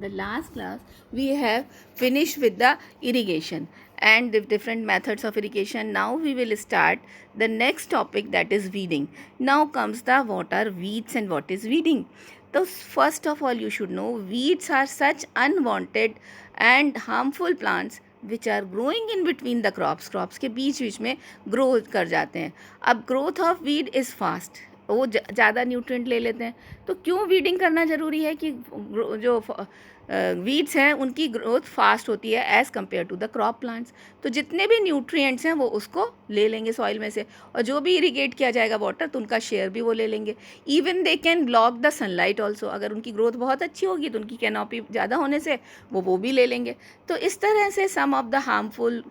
The last class we have finished with the irrigation and the different methods of irrigation. Now we will start the next topic, that is weeding. Now comes the what are weeds and what is weeding. So first of all you should know weeds are such unwanted and harmful plants which are growing in between the crops के बीच में grow कर जाते हैं. अब growth of weed is fast, वो ज़्यादा nutrient ले लेते हैं. तो क्यों वीडिंग करना ज़रूरी है कि जो वीड्स हैं उनकी ग्रोथ फास्ट होती है as compared to the crop plants. तो जितने भी न्यूट्रिएंट्स हैं वो उसको ले लेंगे सॉइल में से, और जो भी इरीगेट किया जाएगा वाटर तो उनका शेयर भी वो ले लेंगे. Even they can block the sunlight also. अगर उनकी ग्रोथ बहुत अच्छी होगी तो उनकी कैनोपी ज़्यादा होने से वो भी ले लेंगे. तो इस तरह से some of the harmful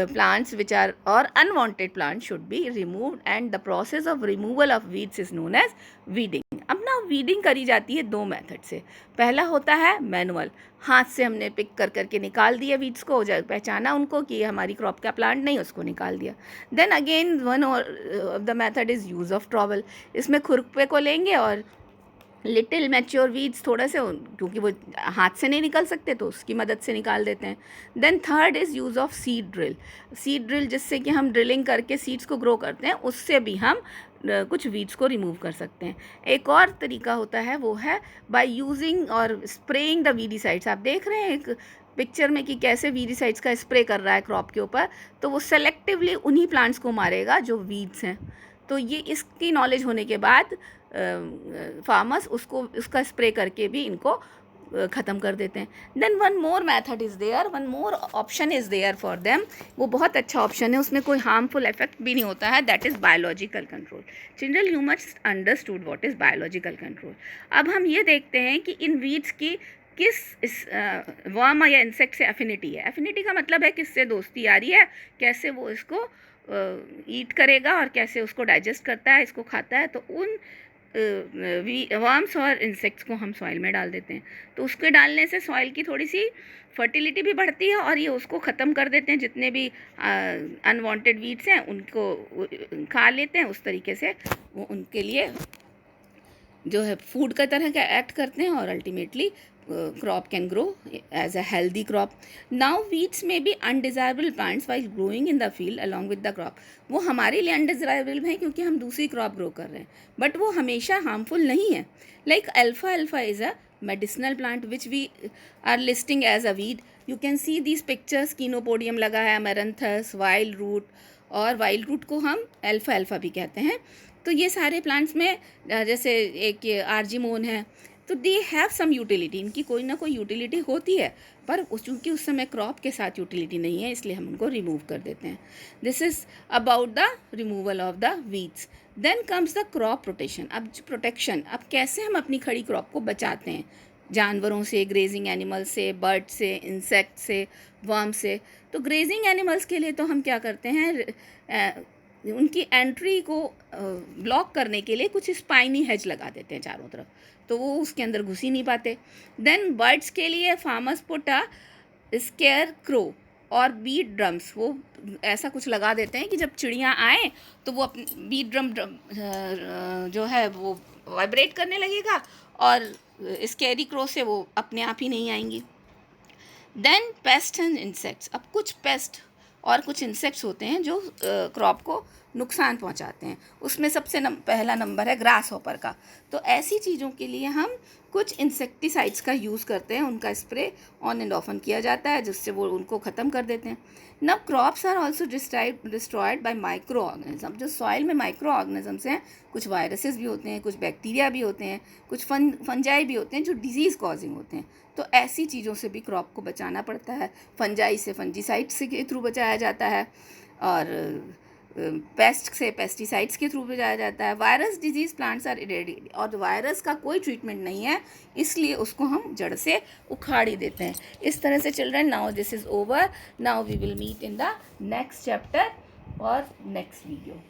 plants which are or unwanted plants should be removed, and the process of removal of weeds is known as weeding. अब ना वीडिंग करी जाती है दो मेथड से. पहला होता है मैनुअल, हाथ से हमने पिक कर करके निकाल दिया वीड्स को, पहचाना उनको कि हमारी क्रॉप का प्लांट नहीं, उसको निकाल दिया. Then again one of the method is use of trowel. इसमें खुरपे को लेंगे और लिटिल मैच्योर वीड्स थोड़ा से, क्योंकि वो हाथ से नहीं निकल सकते तो उसकी मदद से निकाल देते हैं. Then third is use of seed drill, जिससे कि हम ड्रिलिंग करके सीड्स को ग्रो करते हैं, उससे भी हम कुछ वीड्स को रिमूव कर सकते हैं. एक और तरीका होता है वो है बाय यूजिंग और स्प्रेइंग द वीडीसाइड्स. आप देख रहे हैं एक पिक्चर में कि कैसे वीडीसाइड्स का स्प्रे कर रहा है क्रॉप के ऊपर, तो वो सेलेक्टिवली उन्हीं प्लांट्स को मारेगा जो वीड्स हैं. तो ये इसकी नॉलेज होने के बाद फार्मर्स उसका स्प्रे करके भी इनको ख़त्म कर देते हैं. Then one more method is there, one more option is there for them. वो बहुत अच्छा ऑप्शन है, उसमें कोई हार्मफुल इफेक्ट भी नहीं होता है. That is biological control. Children you must understood what is biological control. अब हम ये देखते हैं कि इन वीड्स की किस वर्म या इंसेक्ट से एफिनिटी है. एफिनिटी का मतलब है किससे दोस्ती आ रही है, कैसे वो इसको ईट करेगा और कैसे उसको डाइजेस्ट करता है, इसको खाता है. तो उन वर्म्स और इंसेक्ट्स को हम सॉइल में डाल देते हैं. तो उसके डालने से सॉइल की थोड़ी सी फर्टिलिटी भी बढ़ती है और ये उसको ख़त्म कर देते हैं. जितने भी अनवांटेड वीड्स हैं उनको खा लेते हैं. उस तरीके से वो उनके लिए जो है फूड का तरह का एक्ट करते हैं और ultimately crop can grow as a healthy crop. Now weeds may be undesirable plants while growing in the field along with the crop. वो हमारे लिए undesirable है क्योंकि हम दूसरी क्रॉप ग्रो कर रहे हैं, बट वो हमेशा हार्मफुल नहीं है. Like alpha is a medicinal plant which we are listing as a weed. You can see these pictures. Chenopodium लगा है, मैरंथस, वाइल्ड रूट, और वाइल्ड रूट को हम अल्फा भी कहते हैं. तो ये सारे प्लांट्स में जैसे एक आर्जिमोन है, तो दे हैव सम यूटिलिटी. इनकी कोई ना कोई यूटिलिटी होती है, पर चूँकि उस समय क्रॉप के साथ यूटिलिटी नहीं है इसलिए हम उनको रिमूव कर देते हैं. This is about the removal of the weeds. Then comes the crop protection. अब प्रोटेक्शन, अब कैसे हम अपनी खड़ी क्रॉप को बचाते हैं जानवरों से, ग्रेजिंग एनिमल से, बर्ड से, इंसेक्ट से, वर्म से. तो ग्रेजिंग एनिमल्स के लिए तो हम क्या करते हैं, उनकी एंट्री को ब्लॉक करने के लिए कुछ स्पाइनी हेज लगा देते हैं चारों तरफ, तो वो उसके अंदर घुस ही नहीं पाते. देन बर्ड्स के लिए farmers put a square crow और बीट ड्रम्स. वो ऐसा कुछ लगा देते हैं कि जब चिड़ियाँ आए तो वो अपने बीट ड्रम जो है वो वाइब्रेट करने लगेगा और स्केरी क्रो से वो अपने आप ही नहीं आएंगी. Then pest and insects. अब कुछ पेस्ट और कुछ इंसेक्ट्स होते हैं जो क्रॉप को नुकसान पहुंचाते हैं. उसमें सबसे पहला नंबर है ग्रास हॉपर का. तो ऐसी चीज़ों के लिए हम कुछ इंसेक्टिसाइड्स का यूज़ करते हैं. उनका स्प्रे ऑन एंड ऑफन किया जाता है जिससे वो उनको ख़त्म कर देते हैं. Now crops are also destroyed by micro organism. जो सॉइल में माइक्रो ऑर्गेनिजम्स हैं, कुछ वायरसेस भी होते हैं, कुछ बैक्टीरिया भी होते हैं, कुछ फंजाई भी होते हैं जो डिजीज़ कॉजिंग होते हैं. तो ऐसी चीज़ों से भी क्रॉप को बचाना पड़ता है. फंजाई से फंजीसाइड्स के थ्रू बचाया जाता है, और पेस्ट से पेस्टिसाइड्स के थ्रू बचाया जाता है. Virus disease plants are eradicated, और वायरस का कोई ट्रीटमेंट नहीं है इसलिए उसको हम जड़ से उखाड़ ही देते हैं. इस तरह से children, now this is over. Now we will meet in the next chapter और नेक्स्ट वीडियो.